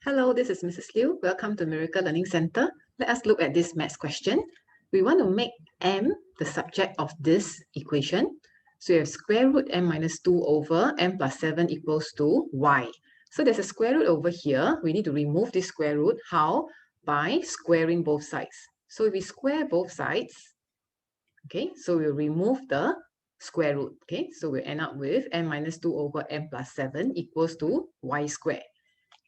Hello, this is Mrs Lew. Welcome to Miracle Learning Center. Let us look at this maths question. We want to make m the subject of this equation. So you have square root m minus 2 over m plus 7 equals to y. So there's a square root over here. We need to remove this square root. How? By squaring both sides. So if we square both sides, okay, so we'll remove the square root. Okay, so we'll end up with m minus 2 over m plus 7 equals to y squared.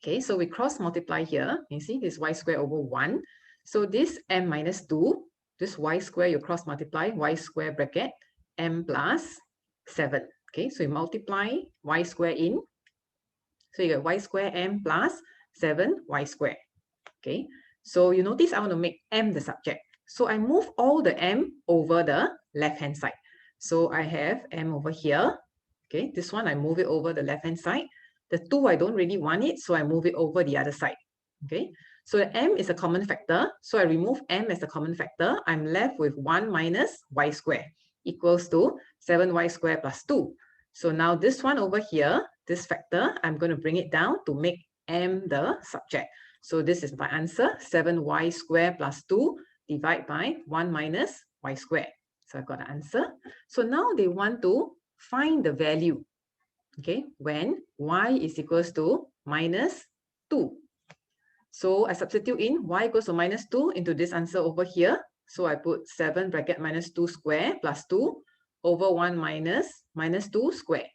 Okay, so we cross multiply here. You see this y squared over 1. So this m minus 2, this y squared, you cross multiply y squared bracket m plus 7. Okay, so you multiply y squared in. So you get y squared m plus 7y squared. Okay, so you notice I want to make m the subject. So I move all the m over the left-hand side. So I have m over here. Okay, this one I move it over the left-hand side. The 2, I don't really want it, so I move it over the other side. Okay, so the m is a common factor. So I remove m as a common factor. I'm left with 1 minus y squared equals to 7y squared plus 2. So now this one over here, this factor, I'm going to bring it down to make m the subject. So this is my answer, 7y squared plus 2 divided by 1 minus y squared. So I've got an answer. So now they want to find the value, okay, when y is equals to minus 2. So I substitute in y equals to minus 2 into this answer over here. So I put 7 bracket minus 2 square plus 2 over 1 minus 2 square.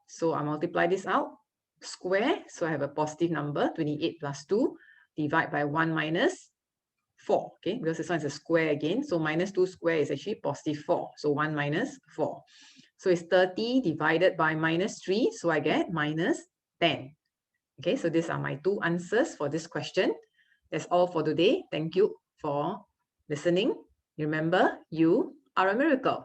So I multiply this out, square, so I have a positive number, 28 plus 2, divide by 1 minus 4, okay, because this one is a square again, so minus 2 square is actually positive 4, so 1 minus 4. So it's 30 divided by minus 3, so I get minus 10. Okay, so these are my two answers for this question. That's all for today. Thank you for listening. Remember, you are a miracle.